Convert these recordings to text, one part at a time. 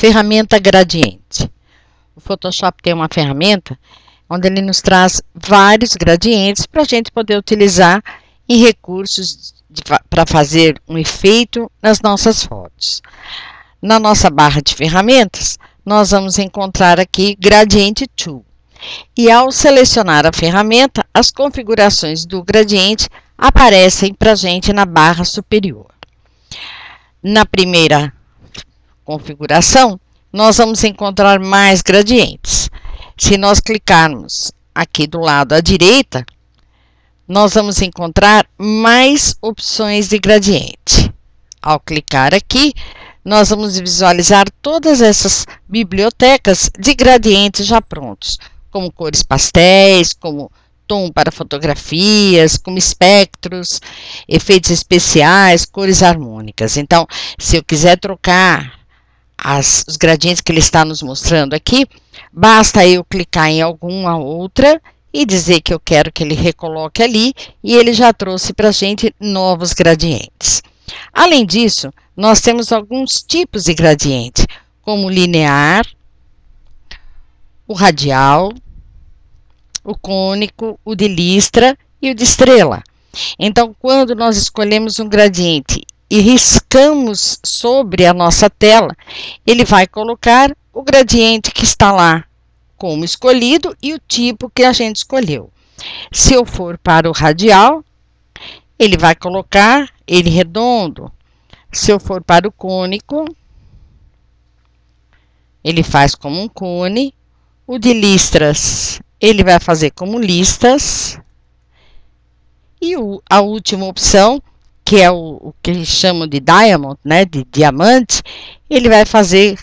Ferramenta gradiente. O Photoshop tem uma ferramenta onde ele nos traz vários gradientes para a gente poder utilizar em recursos para fazer um efeito nas nossas fotos. Na nossa barra de ferramentas, nós vamos encontrar aqui Gradient Tool. E ao selecionar a ferramenta, as configurações do gradiente aparecem para a gente na barra superior. Na primeira configuração, nós vamos encontrar mais gradientes. Se nós clicarmos aqui do lado à direita, nós vamos encontrar mais opções de gradiente. Ao clicar aqui, nós vamos visualizar todas essas bibliotecas de gradientes já prontos, como cores pastéis, como tom para fotografias, como espectros, efeitos especiais, cores harmônicas. Então, se eu quiser trocar os gradientes que ele está nos mostrando aqui, basta eu clicar em alguma outra e dizer que eu quero que ele recoloque ali, e ele já trouxe para a gente novos gradientes. Além disso, nós temos alguns tipos de gradiente, como o linear, o radial, o cônico, o de listra e o de estrela. Então, quando nós escolhemos um gradiente e riscamos sobre a nossa tela, ele vai colocar o gradiente que está lá como escolhido e o tipo que a gente escolheu. Se eu for para o radial, ele vai colocar ele redondo. Se eu for para o cônico, ele faz como um cone. O de listras, ele vai fazer como listas. E a última opção, que é o que eles chamam de diamond, né, de diamante, ele vai fazer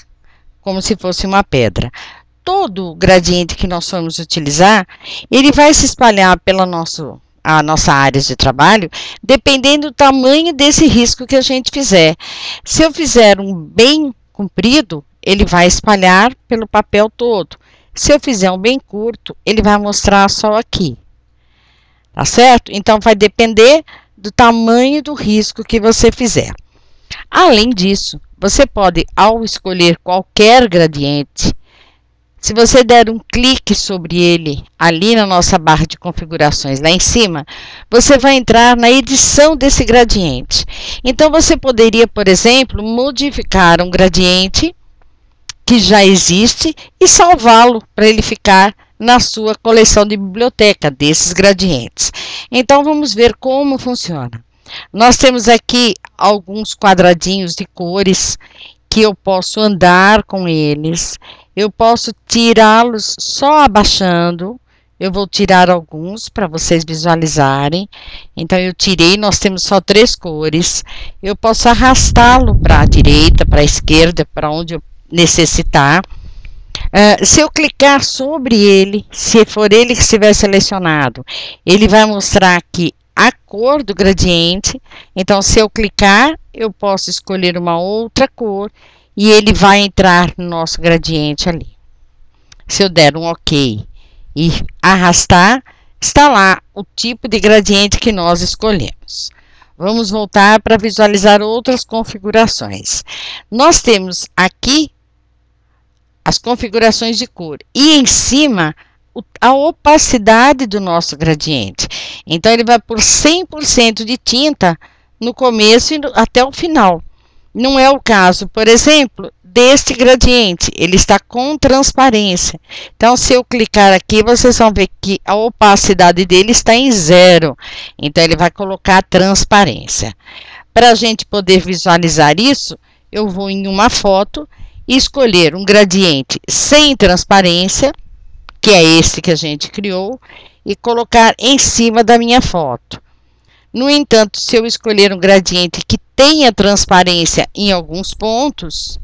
como se fosse uma pedra. Todo o gradiente que nós formos utilizar, ele vai se espalhar pela a nossa área de trabalho, dependendo do tamanho desse risco que a gente fizer. Se eu fizer um bem comprido, ele vai espalhar pelo papel todo. Se eu fizer um bem curto, ele vai mostrar só aqui. Tá certo? Então, vai depender do tamanho do risco que você fizer. Além disso, você pode, ao escolher qualquer gradiente, se você der um clique sobre ele, ali na nossa barra de configurações, lá em cima, você vai entrar na edição desse gradiente. Então, você poderia, por exemplo, modificar um gradiente que já existe e salvá-lo para ele ficar na sua coleção de biblioteca desses gradientes. Então, vamos ver como funciona. Nós temos aqui alguns quadradinhos de cores que eu posso andar com eles. Eu posso tirá-los só abaixando. Eu vou tirar alguns para vocês visualizarem. Então, eu tirei, nós temos só 3 cores. Eu posso arrastá-lo para a direita, para a esquerda, para onde eu necessitar. Se eu clicar sobre ele, se for ele que estiver selecionado, ele vai mostrar aqui a cor do gradiente. Então, se eu clicar, eu posso escolher uma outra cor e ele vai entrar no nosso gradiente ali. Se eu der um OK e arrastar, está lá o tipo de gradiente que nós escolhemos. Vamos voltar para visualizar outras configurações. Nós temos aqui as configurações de cor e em cima a opacidade do nosso gradiente. Então, ele vai por 100% de tinta no começo e até o final. Não é o caso, por exemplo, deste gradiente. Ele está com transparência. Então, se eu clicar aqui, vocês vão ver que a opacidade dele está em 0. Então, ele vai colocar transparência. Para a gente poder visualizar isso, eu vou em uma foto e escolher um gradiente sem transparência, que é esse que a gente criou, e colocar em cima da minha foto. No entanto, se eu escolher um gradiente que tenha transparência em alguns pontos,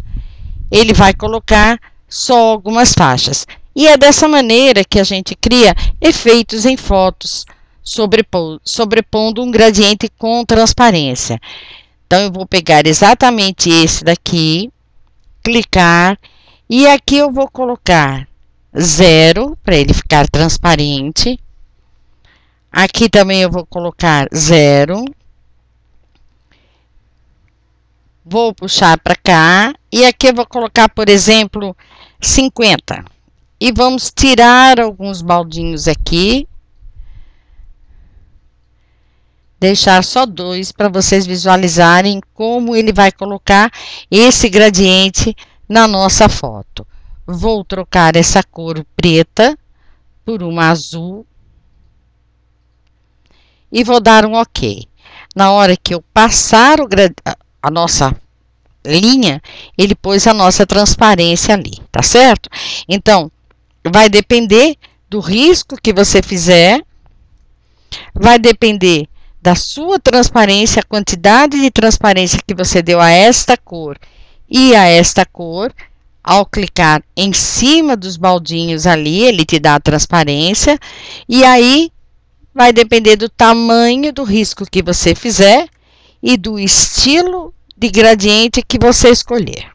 ele vai colocar só algumas faixas. E é dessa maneira que a gente cria efeitos em fotos, sobrepondo um gradiente com transparência. Então, eu vou pegar exatamente esse daqui, clicar, e aqui eu vou colocar 0 para ele ficar transparente. Aqui também eu vou colocar 0. Vou puxar para cá e aqui eu vou colocar, por exemplo, 50. E vamos tirar alguns baldinhos aqui. Deixar só 2 para vocês visualizarem como ele vai colocar esse gradiente na nossa foto. Vou trocar essa cor preta por uma azul e vou dar um OK. Na hora que eu passar a nossa linha, ele pôs a nossa transparência ali, tá certo? Então, vai depender do risco que você fizer, vai depender da sua transparência, a quantidade de transparência que você deu a esta cor e a esta cor. Ao clicar em cima dos baldinhos ali, ele te dá a transparência, e aí vai depender do tamanho do risco que você fizer e do estilo de gradiente que você escolher.